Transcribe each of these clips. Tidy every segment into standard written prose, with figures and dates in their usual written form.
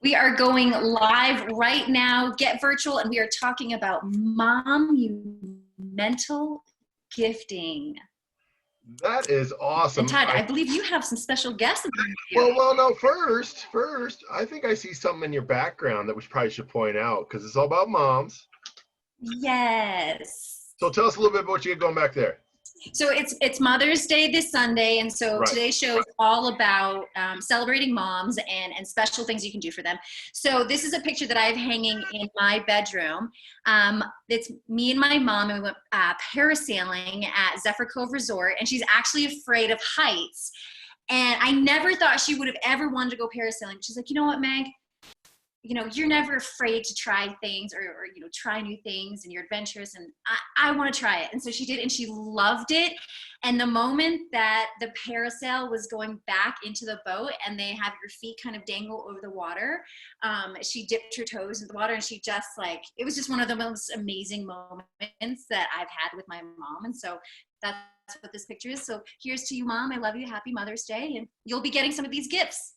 We are going live right now. Get virtual, and we are talking about MOMumental Gifting. That is awesome. And Todd, I believe you have some special guests in the room. Well, no, first, I think I see something in your background that we probably should point out because it's all about moms. Yes. So tell us a little bit about what you got going back there. So it's Mother's Day this Sunday, and so today's show is all about celebrating moms and special things you can do for them. So this is a picture that I have hanging in my bedroom. It's me and my mom, and we went parasailing at Zephyr Cove Resort, and she's actually afraid of heights. And I never thought she would have ever wanted to go parasailing. She's like, you know what, Meg? You know, you're never afraid to try things or you know, try new things, and you're adventurous, and I want to try it. And so she did, and she loved it. And the moment that the parasail was going back into the boat and they have your feet kind of dangle over the water, she dipped her toes in the water, and she just it was just one of the most amazing moments that I've had with my mom. And so that's what this picture is. So here's to you, Mom. I love you. Happy Mother's Day. And you'll be getting some of these gifts.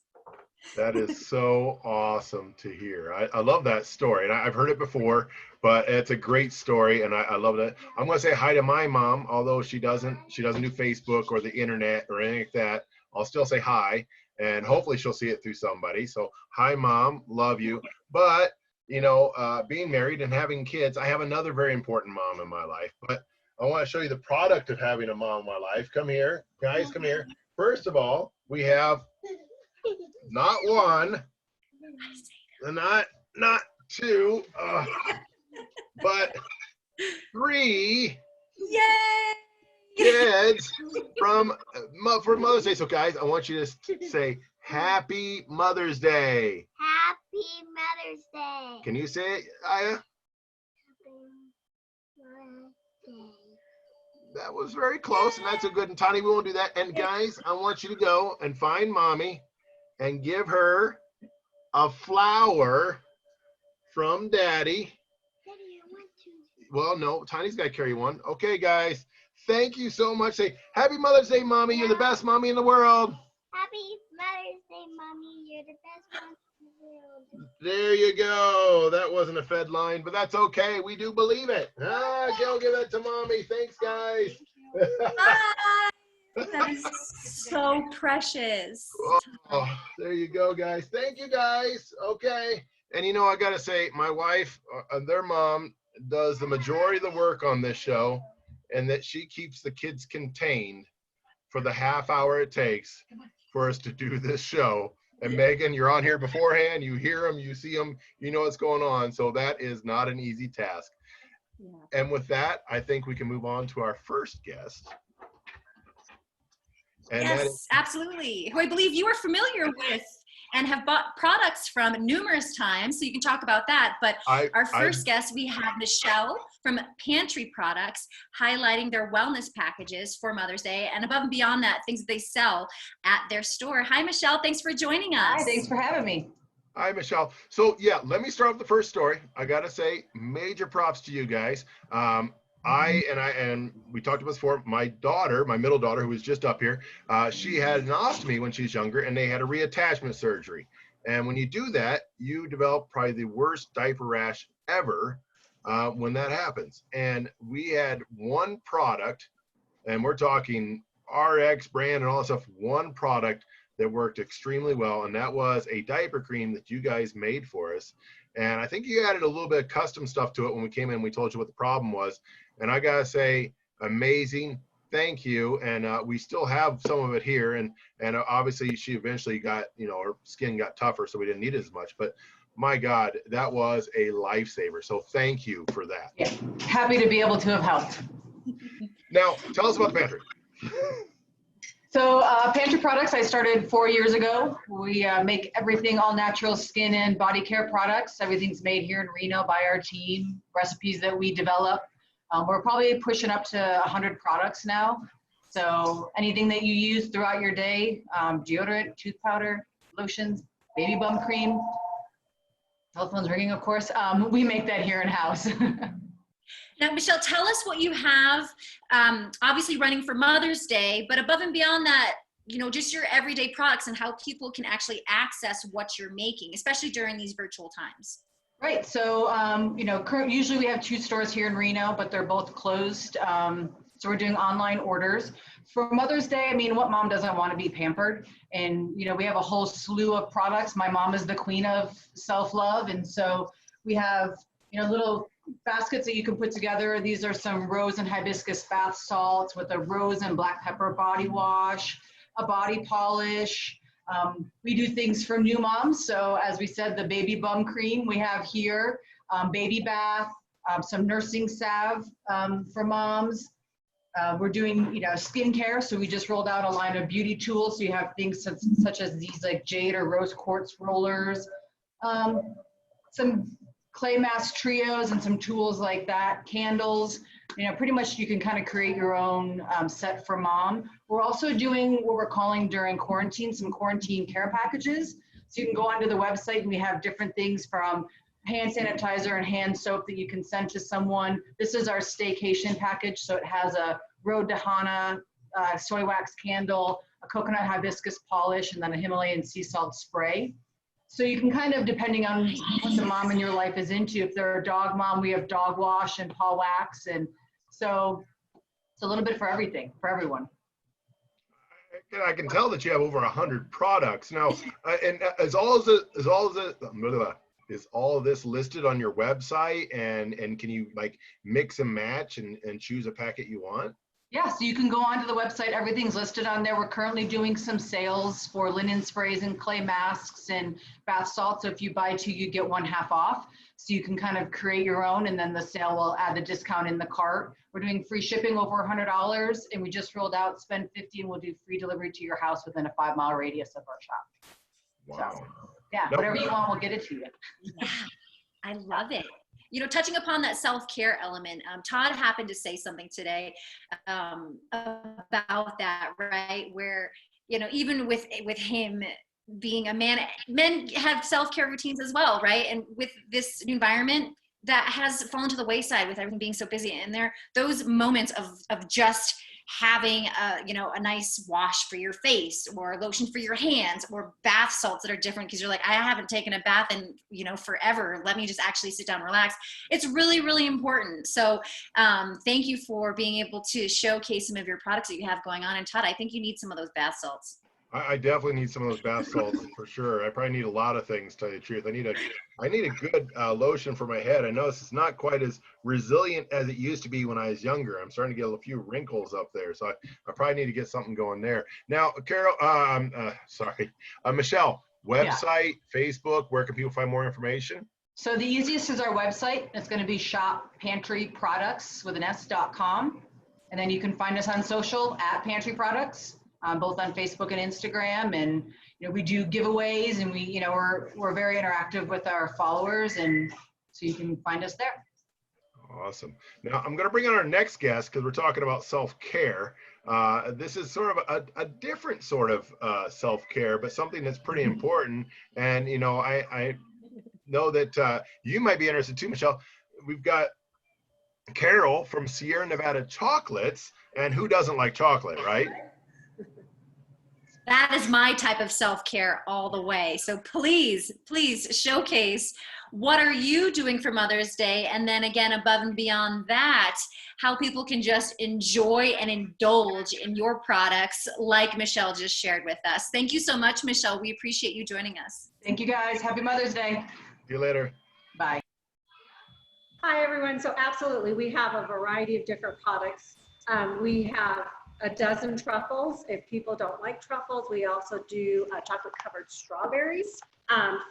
That is so awesome to hear. I love that story, and I've heard it before, but it's a great story, and I love that. I'm going to say hi to my mom, although she doesn't do Facebook or the internet or anything like that. I'll still say hi, and hopefully she'll see it through somebody. So hi, Mom, love you. But you know, being married and having kids, I have another very important mom in my life. But I want to show you the product of having a mom in my life. Come here, guys, come here. First of all, we have not one, not two, but 3 kids for Mother's Day. So guys, I want you to say Happy Mother's Day. Happy Mother's Day. Can you say it, Aya? Happy Mother's Day. That was very close, and that's a good. And Tani, we won't do that. And guys, I want you to go and find Mommy and give her a flower from Daddy. Daddy, I want to. Well, no, Tiny's got to carry one. Okay, guys, thank you so much. Say, Happy Mother's Day, Mommy. You're the best mommy in the world. Happy Mother's Day, Mommy. You're the best mom in the world. There you go. That wasn't a Fed line, but that's okay. We do believe it. Go give that to Mommy. Thanks, guys. Bye. That is so precious. Oh, there you go, guys. Thank you, guys. Okay. And you know, I got to say, my wife, their mom, does the majority of the work on this show, and that she keeps the kids contained for the half hour it takes for us to do this show. And Megan, you're on here beforehand. You hear them, you see them, you know what's going on. So that is not an easy task. Yeah. And with that, I think we can move on to our first guest. And yes, absolutely. Who I believe you are familiar with and have bought products from numerous times, so you can talk about that. But our first guest, we have Michelle from Pantry Products, highlighting their wellness packages for Mother's Day, and above and beyond that, things that they sell at their store. Hi, Michelle. Thanks for joining us. Hi, thanks for having me. Hi, Michelle. So yeah, let me start with the first story. I gotta say, major props to you guys. And we talked about this before, my daughter, my middle daughter, who was just up here, she had an ostomy when she was younger, and they had a reattachment surgery. And when you do that, you develop probably the worst diaper rash ever when that happens. And we had one product, and we're talking RX brand and all that stuff, one product that worked extremely well, and that was a diaper cream that you guys made for us. And I think you added a little bit of custom stuff to it when we came in. We told you what the problem was. And I gotta say, amazing, thank you. And we still have some of it here. And obviously she eventually got, you know, her skin got tougher, so we didn't need it as much. But my God, that was a lifesaver. So thank you for that. Yeah, happy to be able to have helped. Now, tell us about the pantry. So Pantry Products, I started 4 years ago. We make everything all natural skin and body care products. Everything's made here in Reno by our team, recipes that we develop. We're probably pushing up to 100 products now. So anything that you use throughout your day, deodorant, tooth powder, lotions, baby bum cream, telephone's ringing, of course. We make that here in-house. Now, Michelle, tell us what you have, obviously running for Mother's Day, but above and beyond that, you know, just your everyday products and how people can actually access what you're making, especially during these virtual times. Right. So, you know, usually we have 2 stores here in Reno, but they're both closed. So we're doing online orders. For Mother's Day, I mean, what mom doesn't want to be pampered? And, you know, we have a whole slew of products. My mom is the queen of self-love. And so we have, you know, little baskets that you can put together. These are some rose and hibiscus bath salts with a rose and black pepper body wash, a body polish. We do things for new moms. So as we said, the baby bum cream we have here, baby bath, some nursing salve for moms. We're doing, you know, skincare. So we just rolled out a line of beauty tools. So you have things such as these like jade or rose quartz rollers, some clay mask trios and some tools like that, candles. You know, pretty much you can kind of create your own set for mom. We're also doing what we're calling during quarantine, some quarantine care packages. So you can go onto the website and we have different things from hand sanitizer and hand soap that you can send to someone. This is our staycation package. So it has a Road to Hana soy wax candle, a coconut hibiscus polish, and then a Himalayan sea salt spray. So you can kind of, depending on what the mom in your life is into, if they're a dog mom, we have dog wash and paw wax. And so it's a little bit for everything, for everyone. I can tell that you have over 100 products now. And is all of this listed on your website? And can you like mix and match and choose a packet you want? Yeah, so you can go onto the website. Everything's listed on there. We're currently doing some sales for linen sprays and clay masks and bath salts. So if you buy 2, you get 1 half off. So you can kind of create your own, and then the sale will add the discount in the cart. We're doing free shipping over $100, and we just rolled out spend $50 and we'll do free delivery to your house within a 5-mile radius of our shop. Wow. So, yeah, whatever you want, we'll get it to you. Yeah, I love it. You know, touching upon that self-care element, Todd happened to say something today about that, right? Where, you know, even with him being a man, men have self-care routines as well, right? And with this environment that has fallen to the wayside with everything being so busy, and there those moments of just having a nice wash for your face or lotion for your hands or bath salts that are different because you're like, I haven't taken a bath in, you know, forever. Let me just actually sit down and relax. It's really, really important. So thank you for being able to showcase some of your products that you have going on. And Todd, I think you need some of those bath salts. I definitely need some of those bath salts for sure. I probably need a lot of things, to tell you the truth. I need a good lotion for my head. I know it's not quite as resilient as it used to be when I was younger. I'm starting to get a few wrinkles up there, so I probably need to get something going there. Now, Carol, Michelle, website, Facebook, where can people find more information? So the easiest is our website. It's going to be shoppantryproducts with an s.com. And then you can find us on social at Pantry Products. Both on Facebook and Instagram, and you know, we do giveaways, and we're very interactive with our followers, and so you can find us there. Awesome. Now I'm going to bring on our next guest because we're talking about self-care. This is sort of a different sort of self-care, but something that's pretty important. And you know, I know that you might be interested too, Michelle. We've got Carol from Sierra Nevada Chocolates, and who doesn't like chocolate, right? That is my type of self-care all the way. So please showcase what are you doing for Mother's Day? And then again, above and beyond that, how people can just enjoy and indulge in your products like Michelle just shared with us. Thank you so much, Michelle. We appreciate you joining us. Thank you guys. Happy Mother's Day. See you later. Bye. Hi, everyone. So absolutely, we have a variety of different products. We have a dozen truffles. If people don't like truffles, we also do chocolate covered strawberries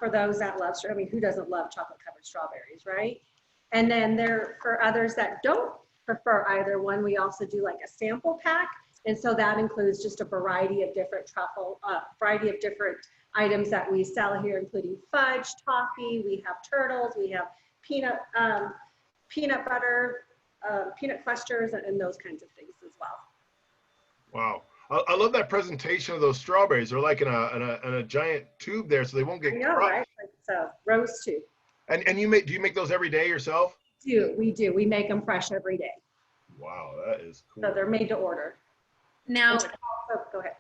for those that love, I mean, who doesn't love chocolate covered strawberries, right? And then for others that don't prefer either one, we also do like a sample pack. And so that includes just a variety of different variety of different items that we sell here, including fudge, toffee, we have turtles, we have peanut butter, peanut clusters, and those kinds of things as well. Wow. I love that presentation of those strawberries. They're like in a giant tube there, so they won't get crushed. Right? It's a rose tube. And do you make those every day yourself? We do. We make them fresh every day. Wow, that is cool. So they're made to order. Now, go ahead.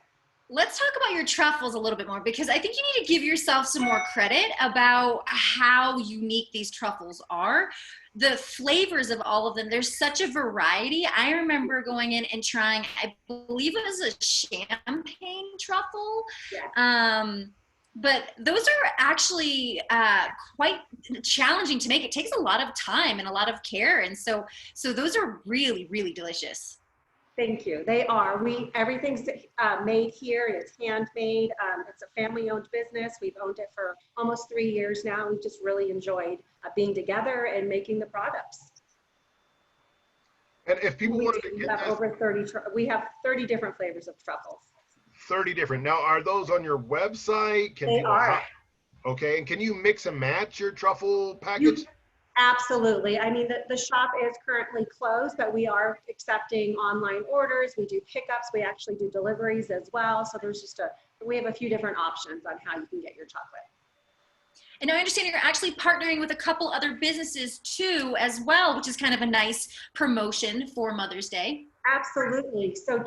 Let's talk about your truffles a little bit more, because I think you need to give yourself some more credit about how unique these truffles are. The flavors of all of them, there's such a variety. I remember going in and trying, I believe it was a champagne truffle. But those are actually quite challenging to make. It takes a lot of time and a lot of care. And so those are really, really delicious. Thank you. They are. Everything's made here. It's handmade. It's a family-owned business. We've owned it for almost 3 years now. We've just really enjoyed being together and making the products. And if people wanted to get have over 30, we have 30 different flavors of truffles. 30 different. Now, are those on your website? They are. Okay, and can you mix and match your truffle package? Absolutely. I mean, the shop is currently closed, but we are accepting online orders. We do pickups. We actually do deliveries as well. So we have a few different options on how you can get your chocolate. And I understand you're actually partnering with a couple other businesses too, as well, which is kind of a nice promotion for Mother's Day. Absolutely. So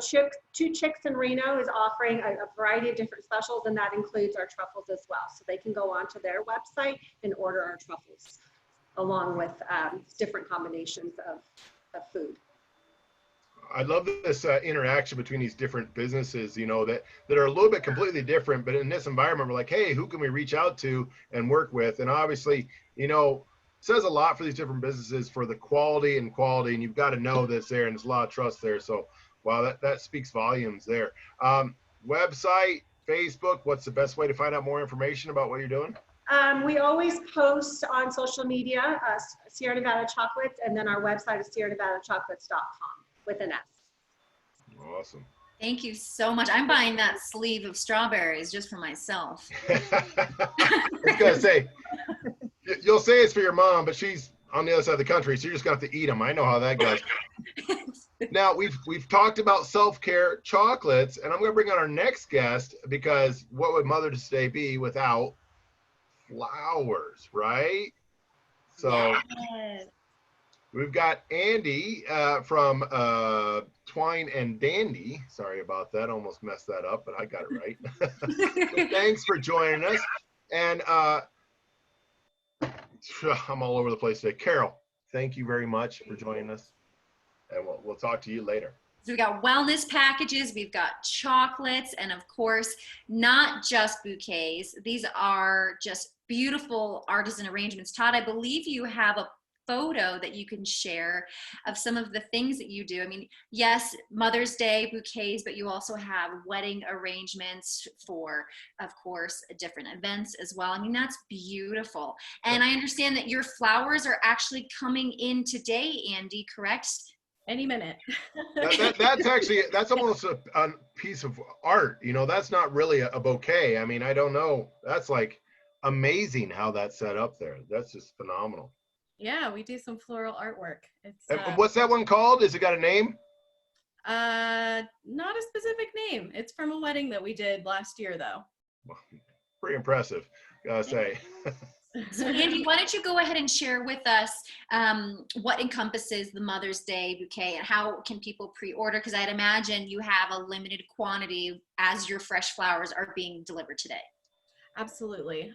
Two Chicks in Reno is offering a variety of different specials, and that includes our truffles as well. So they can go onto their website and order our truffles, along with different combinations of food. I love this interaction between these different businesses, you know, that are a little bit completely different, but in this environment, we're like, hey, who can we reach out to and work with? And obviously, you know, it says a lot for these different businesses for the quality, and you've got to know this there, and there's a lot of trust there. So, wow, that speaks volumes there. Website, Facebook, what's the best way to find out more information about what you're doing? We always post on social media, Sierra Nevada Chocolates, and then our website is sierranevadachocolates.com with an S. Awesome. Thank you so much. I'm buying that sleeve of strawberries just for myself. I was going to say, you'll say it's for your mom, but she's on the other side of the country, so you're just going to have to eat them. I know how that goes. Now, we've talked about self-care chocolates, and I'm going to bring on our next guest, because what would Mother's Day be without flowers, right? So Yes. we've got Andy from Twine Dandy. Sorry about that. Almost messed that up, but I got it right. So thanks for joining us. And I'm all over the place today. Carol, thank you very much for joining us. And we'll talk to you later. So we got wellness packages, we've got chocolates, and of course, not just bouquets. These are just beautiful artisan arrangements. Todd, I believe you have a photo that you can share of some of the things that you do. I mean, yes, Mother's Day bouquets, but you also have wedding arrangements for, of course, different events as well. I mean, that's beautiful. And I understand that your flowers are actually coming in today, Andy, correct? Any minute. That's almost a piece of art. You know, that's not really a bouquet. I mean, I don't know. That's like amazing how that's set up there. That's just phenomenal. Yeah, we do some floral artwork. It's and what's that one called? Has it got a name? Not a specific name. It's from a wedding that we did last year, though. Pretty impressive, gotta say. So Andy, why don't you go ahead and share with us what encompasses the Mother's Day bouquet, and how can people pre-order? Because I'd imagine you have a limited quantity as your fresh flowers are being delivered today. Absolutely.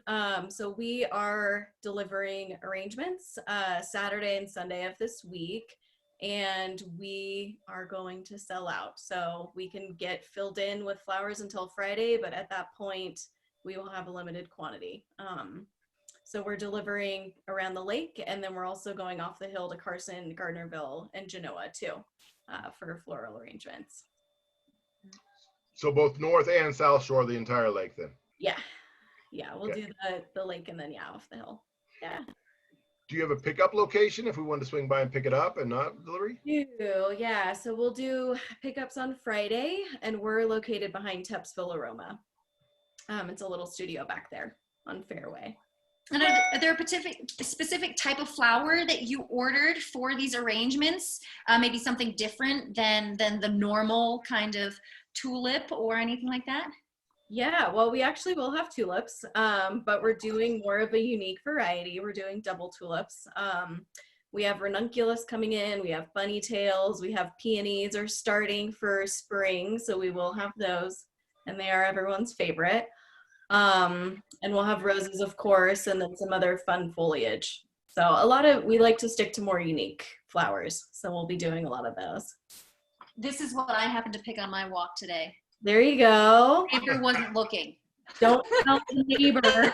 So we are delivering arrangements Saturday and Sunday of this week, and we are going to sell out. So we can get filled in with flowers until Friday, but at that point, we will have a limited quantity. So we're delivering around the lake, and then we're also going off the hill to Carson, Gardnerville, and Genoa too, for floral arrangements. So both North and South Shore of the entire lake then? Yeah. Yeah, we'll Okay. do the lake and then, yeah, off the hill. Yeah. Do you have a pickup location if we wanted to swing by and pick it up and not delivery? Yeah, so we'll do pickups on Friday, and we're located behind Tepsville Aroma. It's a little studio back there on Fairway. And are there a specific type of flower that you ordered for these arrangements? Maybe something different than the normal kind of tulip or anything like that? Yeah, well, we actually will have tulips, but we're doing more of a unique variety. We're doing double tulips. We have ranunculus coming in, we have bunny tails, we have peonies are starting for spring, so we will have those. and they are everyone's favorite. And we'll have roses, of course, and then some other fun foliage. So we like to stick to more unique flowers. So we'll be doing a lot of those. This is what I happened to pick on my walk today. There you go. Neighbor wasn't looking. Don't tell the neighbor.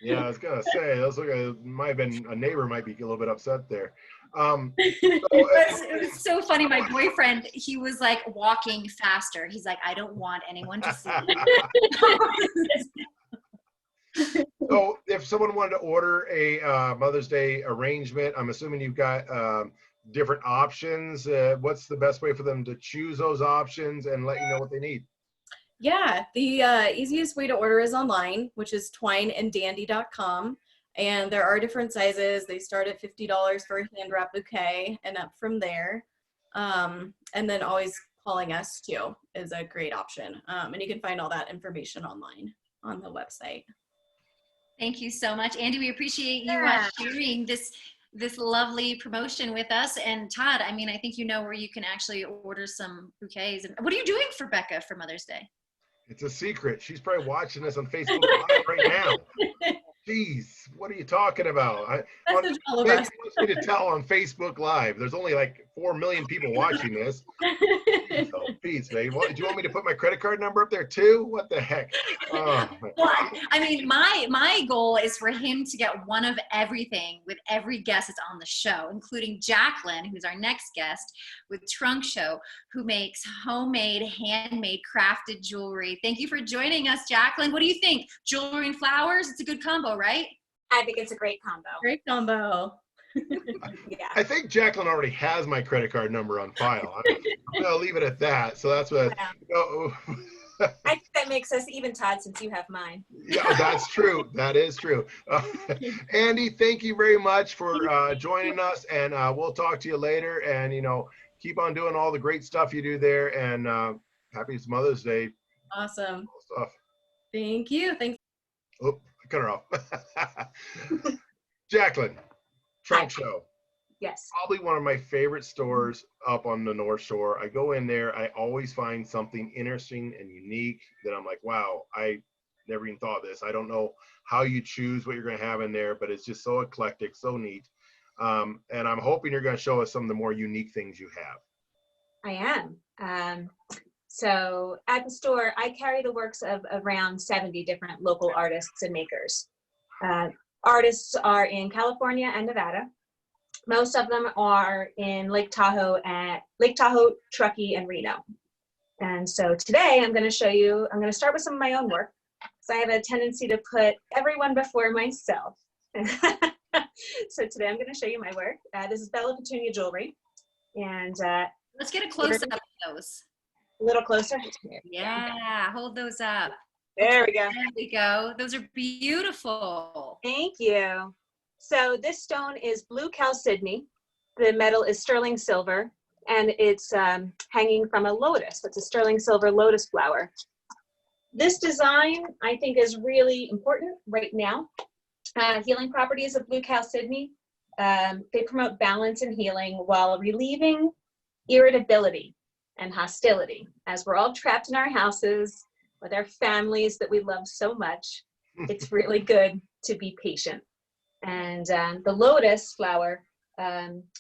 Yeah, I was gonna say those might have been a neighbor might be a little bit upset there. It was so funny. My boyfriend, he was like walking faster. He's like, I don't want anyone to see. So if someone wanted to order a Mother's Day arrangement, I'm assuming you've got different options. What's the best way for them to choose those options and let you know what they need? Yeah, the easiest way to order is online, which is twineanddandy.com. And there are different sizes. They start at $50 for a hand wrap bouquet and up from there. And then always calling us too is a great option. And you can find all that information online on the website. Thank you so much, Andy. We appreciate you sharing this lovely promotion with us. And Todd, I mean, I think you know where you can actually order some bouquets. And what are you doing for Becca for Mother's Day? It's a secret. She's probably watching this on Facebook Live right now. Jeez, what are you talking about? Maybe wants me to tell on Facebook Live. There's only like 4 million people watching this. So, peace, baby. Do you want me to put my credit card number up there too? What the heck? Oh. Well, I mean, my goal is for him to get one of everything with every guest that's on the show, including Jacqueline, who's our next guest with Trunk Show, who makes homemade, handmade, crafted jewelry. Thank you for joining us, Jacqueline. What do you think? Jewelry and flowers? It's a good combo, right? I think it's a great combo. Great combo. Yeah. I think Jacqueline already has my credit card number on file. I'm gonna leave it at that. So that's what. I think that makes us even, Todd, since you have mine. Yeah, that's true. That is true. Andy, thank you very much for joining us, and we'll talk to you later. And keep on doing all the great stuff you do there. And happy Mother's Day. Awesome. Stuff. Thank you. Thanks. Oh, I cut her off. Jacqueline, Trunk Show. Yes. Probably one of my favorite stores up on the North Shore. I go in there, I always find something interesting and unique that I'm like, wow, I never even thought of this. I don't know how you choose what you're going to have in there, but it's just so eclectic, so neat. And I'm hoping you're going to show us some of the more unique things you have. I am. So at the store, I carry the works of around 70 different local artists and makers. Artists are in California and Nevada. Most of them are in Lake Tahoe, Truckee, and Reno. And so today I'm going to show you, I'm going to start with some of my own work. So I have a tendency to put everyone before myself. So today I'm going to show you my work. This is Bella Petunia jewelry. And let's get a close up of those. A little closer. Yeah, hold those up. There we go. There we go. Those are beautiful. Thank you. So this stone is blue chalcedony. The metal is sterling silver, and it's hanging from a lotus. It's a sterling silver lotus flower. This design, I think, is really important right now. Healing properties of blue chalcedony. They promote balance and healing while relieving irritability and hostility, as we're all trapped in our houses with our families that we love so much. It's really good to be patient. And the lotus flower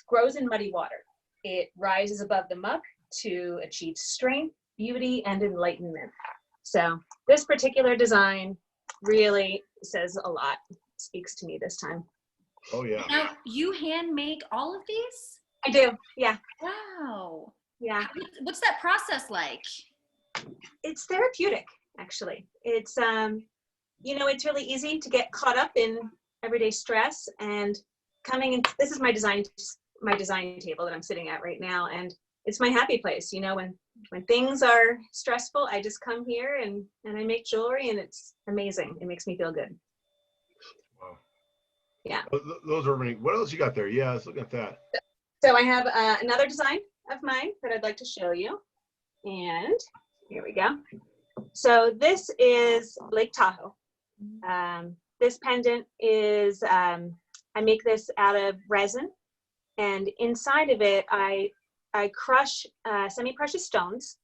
grows in muddy water. It rises above the muck to achieve strength, beauty, and enlightenment. So this particular design really says a lot. It speaks to me this time. Oh, yeah. Now, you hand make all of these? I do, yeah. Wow. Yeah. What's that process like? It's therapeutic, actually. It's, it's really easy to get caught up in everyday stress, and coming in, this is my design table that I'm sitting at right now, and it's my happy place. When things are stressful, I just come here and I make jewelry, and it's amazing. It makes me feel good. Wow. Yeah. Those are really, what else you got there? Yeah, let's look at that. So I have another design of mine that I'd like to show you, and here we go. So this is Lake Tahoe. This pendant is, I make this out of resin, and inside of it, I crush semi-precious stones,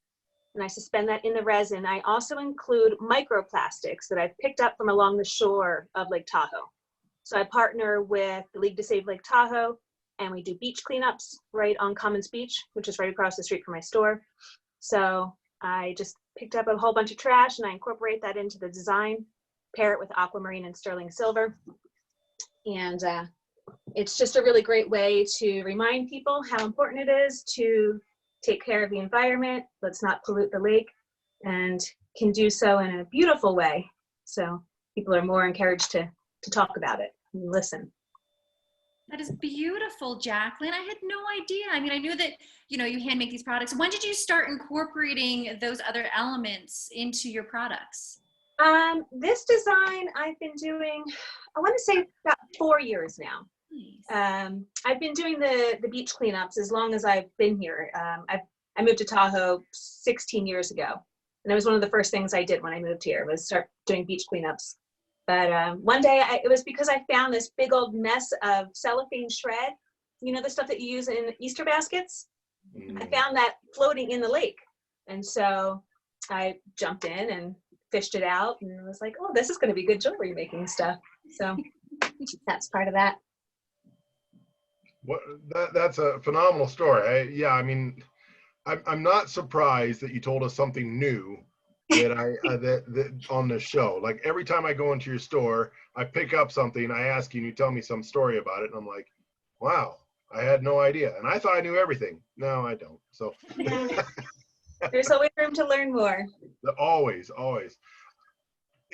and I suspend that in the resin. I also include microplastics that I've picked up from along the shore of Lake Tahoe. So I partner with the League to Save Lake Tahoe, and we do beach cleanups right on Commons Beach, which is right across the street from my store. So I just picked up a whole bunch of trash and I incorporate that into the design, pair it with aquamarine and sterling silver. And it's just a really great way to remind people how important it is to take care of the environment. Let's not pollute the lake, and can do so in a beautiful way. So people are more encouraged to talk about it and listen. That is beautiful, Jacqueline. I had no idea. I mean, I knew that, you know, you hand make these products. When did you start incorporating those other elements into your products? This design I've been doing, I want to say about 4 years now. Nice. I've been doing the beach cleanups as long as I've been here. I moved to Tahoe 16 years ago, and it was one of the first things I did when I moved here was start doing beach cleanups. But one day it was because I found this big old mess of cellophane shred, you know, the stuff that you use in Easter baskets. I found that floating in the lake. And so I jumped in and fished it out and was like, oh, this is going to be good jewelry making stuff. So that's part of that. What that's a phenomenal story. Yeah, I mean, I'm not surprised that you told us something new that that on the show. Like every time I go into your store, I pick up something, I ask you, and you tell me some story about it, and I'm like, wow, I had no idea, and I thought I knew everything. No, I don't. So there's always room to learn more. Always.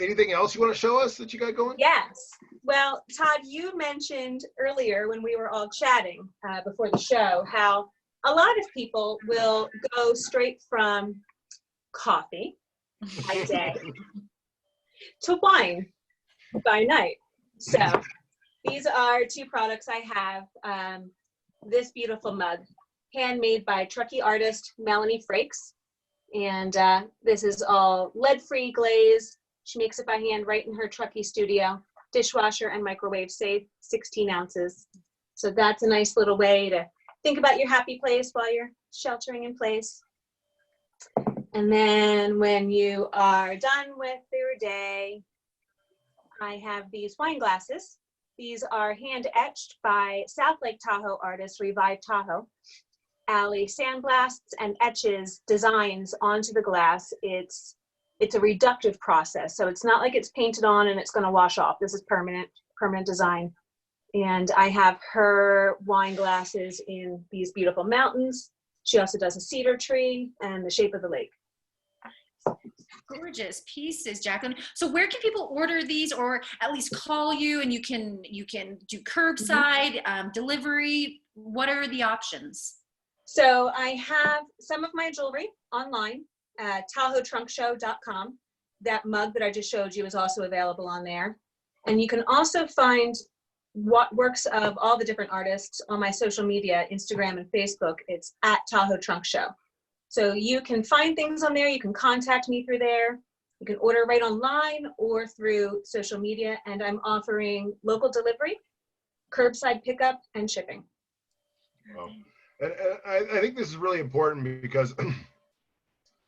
Anything else you want to show us that you got going? Yes. Well, Todd, you mentioned earlier when we were all chatting before the show how a lot of people will go straight from coffee by day to wine by night. So these are two products I have. This beautiful mug, handmade by Truckee artist Melanie Frakes. And this is all lead-free glaze. She makes it by hand right in her Truckee studio. Dishwasher and microwave safe, 16 ounces. So that's a nice little way to think about your happy place while you're sheltering in place. And then when you are done with your day, I have these wine glasses. These are hand etched by South Lake Tahoe artist Revive Tahoe. Allie sandblasts and etches designs onto the glass. It's a reductive process. So it's not like it's painted on and it's going to wash off. This is permanent design. And I have her wine glasses in these beautiful mountains. She also does a cedar tree and the shape of the lake. Gorgeous pieces, Jacqueline. So where can people order these, or at least call you, and you can do curbside delivery? What are the options? So I have some of my jewelry online at TahoeTrunkShow.com. That mug that I just showed you is also available on there. And you can also find what works of all the different artists on my social media, Instagram and Facebook. It's at Tahoe Trunk Show. So you can find things on there. You can contact me through there. You can order right online or through social media. And I'm offering local delivery, curbside pickup, and shipping. Wow. And I think this is really important because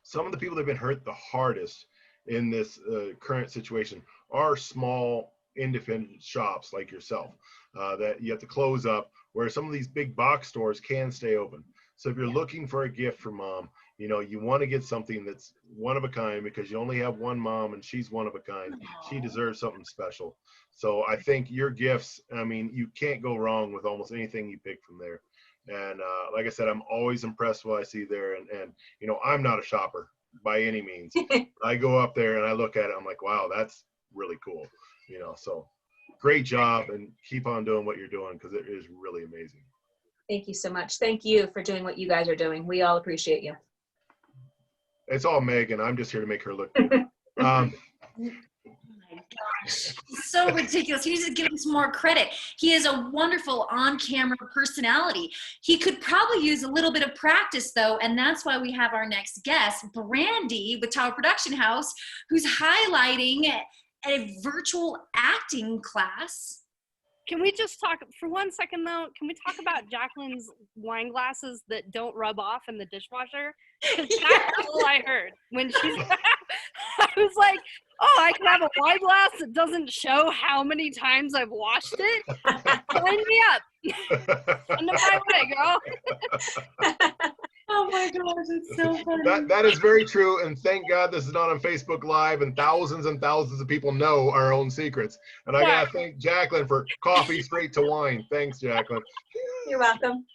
some of the people that have been hurt the hardest in this current situation are small independent shops like yourself that you have to close up, where some of these big box stores can stay open. So if you're looking for a gift for mom, you know, you want to get something that's one of a kind, because you only have one mom and she's one of a kind. She deserves something special. So I think your gifts, I mean, you can't go wrong with almost anything you pick from there. And like I said, I'm always impressed what I see there. And you know, I'm not a shopper by any means. I go up there and I look at it, I'm like, wow, that's really cool. You know, so great job, and keep on doing what you're doing, because it is really amazing. Thank you so much. Thank you for doing what you guys are doing. We all appreciate you. It's all Megan. I'm just here to make her look good. Oh my gosh, so ridiculous. He needs to give him some more credit. He is a wonderful on-camera personality. He could probably use a little bit of practice, though, and that's why we have our next guest, Brandy with Tahoe Production House, who's highlighting a virtual acting class Can we just talk for 1 second though? Can we talk about Jacqueline's wine glasses that don't rub off in the dishwasher? Because that's all I heard when she's. I was like, oh, I can have a wine glass that doesn't show how many times I've washed it. Sign me up. Send them my way, girl. Oh my gosh, it's so funny. That is very true, and thank God this is not on Facebook Live, and thousands of people know our own secrets. And I gotta thank Jacqueline for coffee straight to wine. Thanks, Jacqueline. You're welcome.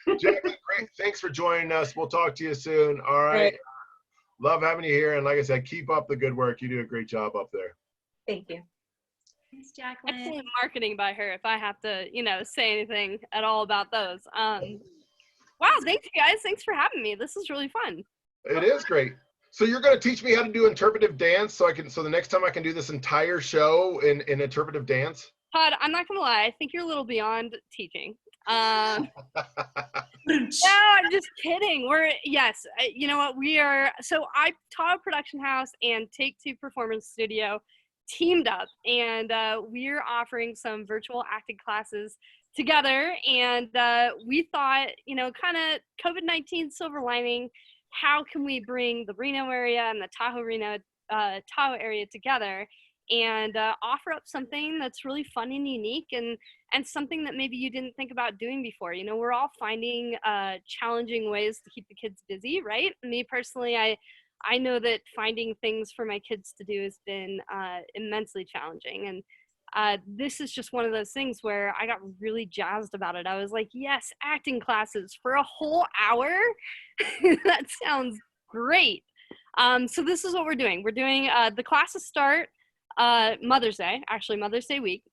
Jacqueline, great. Thanks for joining us. We'll talk to you soon. All right. Love having you here, and like I said, keep up the good work. You do a great job up there. Thank you. Thanks, Jacqueline. Excellent marketing by her. If I have to, say anything at all about those. Wow, thank you guys. Thanks for having me. This is really fun. It is great. So you're going to teach me how to do interpretive dance, so the next time I can do this entire show in interpretive dance. Todd, I'm not gonna lie. I think you're a little beyond teaching. No, I'm just kidding. You know what? Tahoe Production House and Take Two Performance Studio teamed up, and we're offering some virtual acting classes together. And we thought, kind of COVID-19 silver lining. How can we bring the Reno area and the Tahoe area together and offer up something that's really fun and unique and something that maybe you didn't think about doing before. We're all finding challenging ways to keep the kids busy, right? Me personally, I know that finding things for my kids to do has been immensely challenging. And this is just one of those things where I got really jazzed about it. I was like, yes, acting classes for a whole hour? That sounds great. So this is what we're doing. We're doing the classes start Mother's Day week.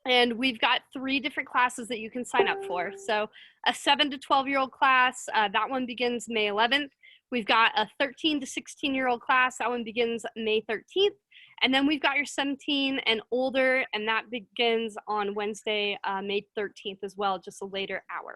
And we've got 3 different classes that you can sign up for. So a 7 to 12-year-old class, that one begins May 11th. We've got a 13 to 16-year-old class, that one begins May 13th. And then we've got your 17 and older, and that begins on Wednesday, May 13th as well, just a later hour.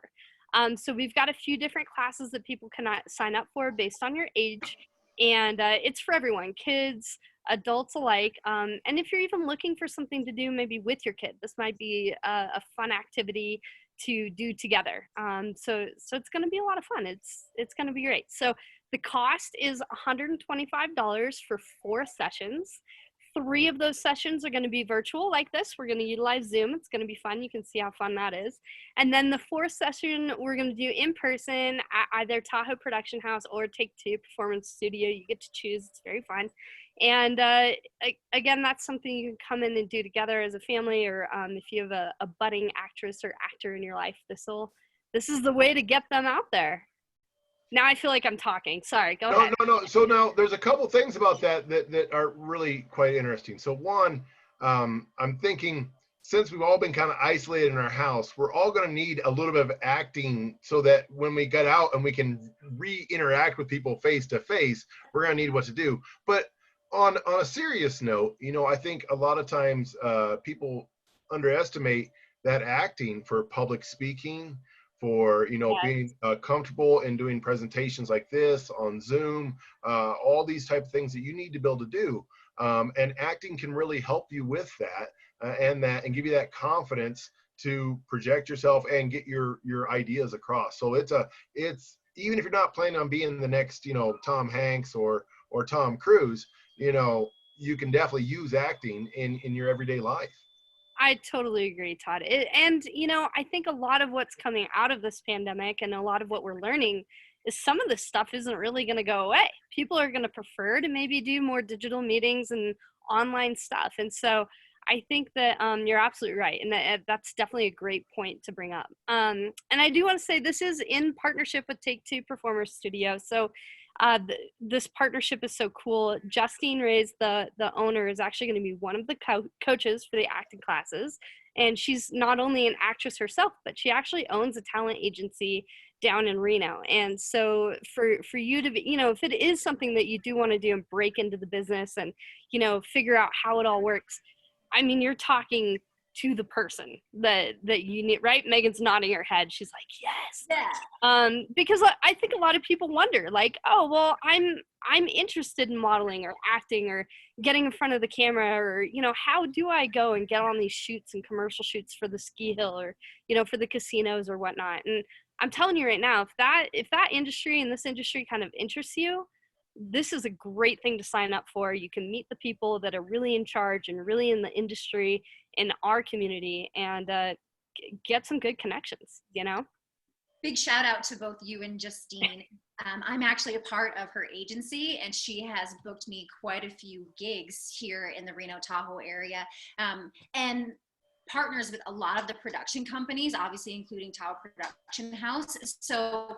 So we've got a few different classes that people can sign up for based on your age. And it's for everyone, kids, adults alike. And if you're even looking for something to do maybe with your kid, this might be a fun activity to do together. So it's going to be a lot of fun. It's going to be great. So the cost is $125 for 4 sessions. 3 of those sessions are going to be virtual like this. We're going to utilize Zoom. It's going to be fun. You can see how fun that is. And then the 4th session we're going to do in person at either Tahoe Production House or Take Two Performance Studio. You get to choose. It's very fun. And again, that's something you can come in and do together as a family, or if you have a budding actress or actor in your life, this is the way to get them out there. Now I feel like I'm talking. Sorry, go ahead. No. So now there's a couple things about that are really quite interesting. So one, I'm thinking, since we've all been kind of isolated in our house, we're all going to need a little bit of acting so that when we get out and we can re-interact with people face to face, we're going to need what to do. But on a serious note, I think a lot of times people underestimate that acting for public speaking, for being comfortable in doing presentations like this on Zoom, all these type of things that you need to be able to do, and acting can really help you with that and give you that confidence to project yourself and get your ideas across. So it's even if you're not planning on being the next Tom Hanks or Tom Cruise, you can definitely use acting in your everyday life. I totally agree, Todd. I think a lot of what's coming out of this pandemic and a lot of what we're learning is some of this stuff isn't really going to go away. People are going to prefer to maybe do more digital meetings and online stuff. And so I think that you're absolutely right. And that's definitely a great point to bring up. And I do want to say this is in partnership with Take Two Performance Studio. So this partnership is so cool. Justine Reyes, the owner, is actually going to be one of the coaches for the acting classes. And she's not only an actress herself, but she actually owns a talent agency down in Reno. And so for you to be, if it is something that you do want to do and break into the business and, figure out how it all works, I mean, you're talking to the person that you need, right? Megan's nodding her head. She's like, yes. Yeah. Because I think a lot of people wonder, like, oh, well, I'm interested in modeling or acting or getting in front of the camera, or, you know, how do I go and get on these shoots and commercial shoots for the ski hill or, you know, for the casinos or whatnot. And I'm telling you right now, if that industry and this industry kind of interests you, this is a great thing to sign up for. You can meet the people that are really in charge and really in the industry in our community, and get some good connections, you know? Big shout out to both you and Justine. I'm actually a part of her agency, and she has booked me quite a few gigs here in the Reno Tahoe area, and partners with a lot of the production companies, obviously including Tahoe Production House. So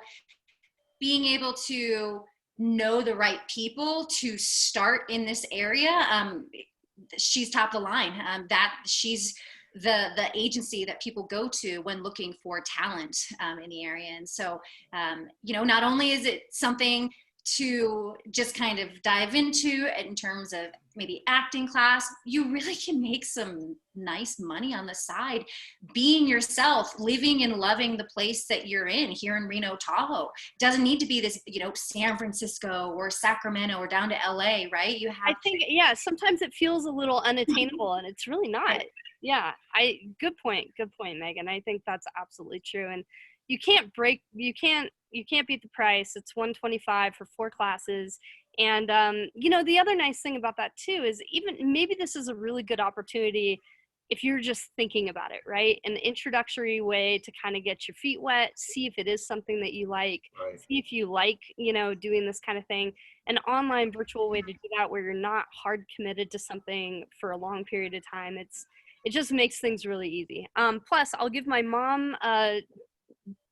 being able to know the right people to start in this area, she's top of the line. That she's the agency that people go to when looking for talent in the area. And so, you know, not only is it something to just kind of dive into in terms of maybe acting class, you really can make some nice money on the side being yourself, living and loving the place that you're in here in Reno Tahoe. Doesn't need to be this, you know, San Francisco or Sacramento or down to LA, right? You have, I think, yeah, sometimes it feels a little unattainable, and it's really not. Yeah, good point, Megan. I think that's absolutely true. And you can't beat the price. It's $125 for 4 classes. And, you know, the other nice thing about that too is even maybe this is a really good opportunity if you're just thinking about it, right? An introductory way to kind of get your feet wet, see if it is something that you like, see if you like, you know, doing this kind of thing. An online virtual way to do that where you're not hard committed to something for a long period of time. It just makes things really easy. Plus, I'll give my mom a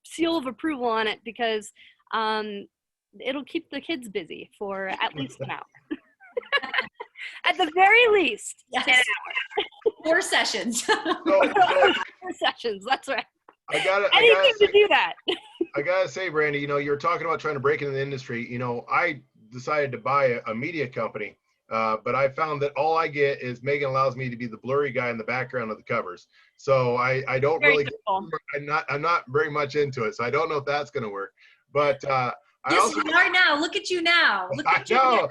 seal of approval on it because it'll keep the kids busy for at least an hour. At the very least, yes. An hour. 4 sessions. 4 sessions, that's right. Anything to do that. I gotta say, Brandy, you know, you're talking about trying to break into the industry. You know, I decided to buy a media company, but I found that all I get is Megan allows me to be the blurry guy in the background of the covers. So I don't Very really, I'm not very much into it. So I don't know if that's going to work, but yes, you are now. Look at you now. Look at know.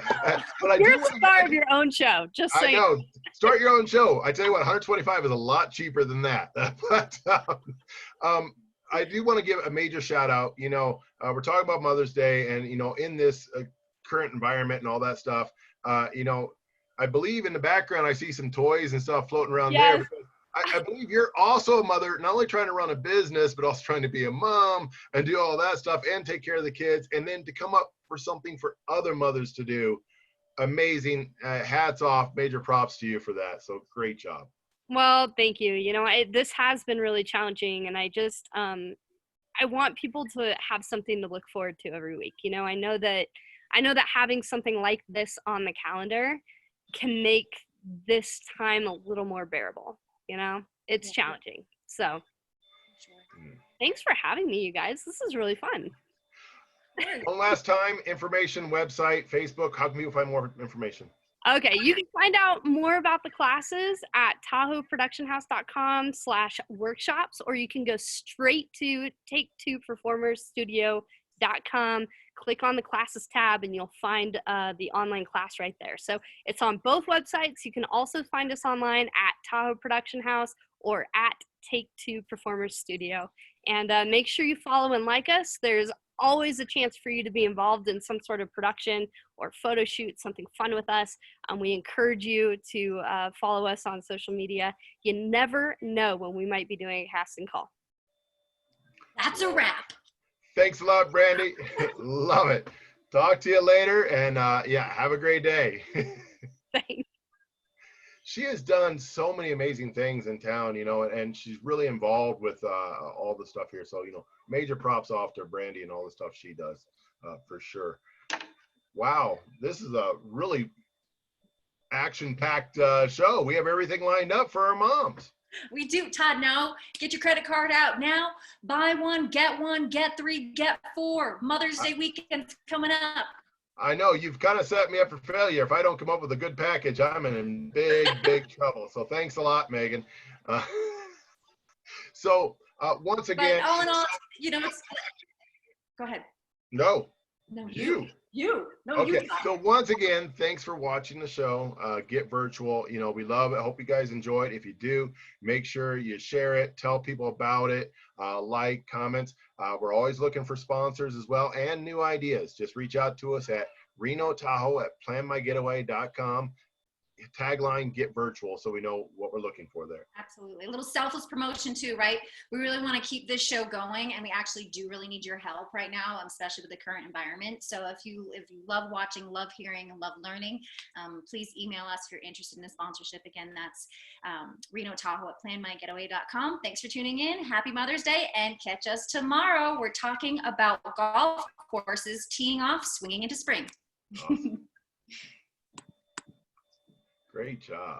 But you're a star of your own show. Just so I know. Start your own show. I tell you what, 125 is a lot cheaper than that. But I do want to give a major shout out. You know, we're talking about Mother's Day, and you know, in this current environment and all that stuff, you know, I believe in the background I see some toys and stuff floating around there. Because I believe you're also a mother, not only trying to run a business, but also trying to be a mom and do all that stuff and take care of the kids, and then to come up for something for other mothers to do. Amazing. Hats off. Major props to you for that. So great job. Well, thank you. You know, this has been really challenging, and I just, I want people to have something to look forward to every week. You know, I know that having something like this on the calendar can make this time a little more bearable. You know, it's challenging. So thanks for having me, you guys. This is really fun. One last time, information, website, Facebook. How can people find more information? Okay, you can find out more about the classes at TahoeProductionHouse.com/workshops, or you can go straight to take2performersstudio.com, click on the classes tab, and you'll find the online class right there. So it's on both websites. You can also find us online at Tahoe Production House or at Take2 Performers Studio. And make sure you follow and like us. There's always a chance for you to be involved in some sort of production or photo shoot, something fun with us. We encourage you to follow us on social media. You never know when we might be doing a casting call. That's a wrap. Thanks a lot, Brandy. Love it. Talk to you later, and yeah, have a great day. Thanks. She has done so many amazing things in town, you know, and she's really involved with all the stuff here. So, you know, major props off to Brandy and all the stuff she does, for sure. Wow, this is a really action-packed show. We have everything lined up for our moms. We do, Todd. Now, get your credit card out now. Buy 1, get 3, get 4. Mother's Day weekend coming up. I know you've kind of set me up for failure. If I don't come up with a good package, I'm in big, big trouble. So thanks a lot, Megan. So once again, But all in all, it's, go ahead. no, No, you. No, Okay, you. so once again, thanks for watching the show. Get Virtual. We love it. I hope you guys enjoyed. If you do, make sure you share it, tell people about it, like, comments. We're always looking for sponsors as well and new ideas. Just reach out to us at Reno Tahoe at planmygetaway.com. Tagline, Get Virtual, so we know what we're looking for there. Absolutely. A little selfless promotion too, right? We really want to keep this show going, and we actually do really need your help right now, especially with the current environment. So if you love watching, love hearing, and love learning, please email us if you're interested in a sponsorship. Again, that's Reno Tahoe at planmygetaway.com. Thanks for tuning in. Happy Mother's Day, and catch us tomorrow. We're talking about golf courses teeing off, swinging into spring. Awesome. Great job.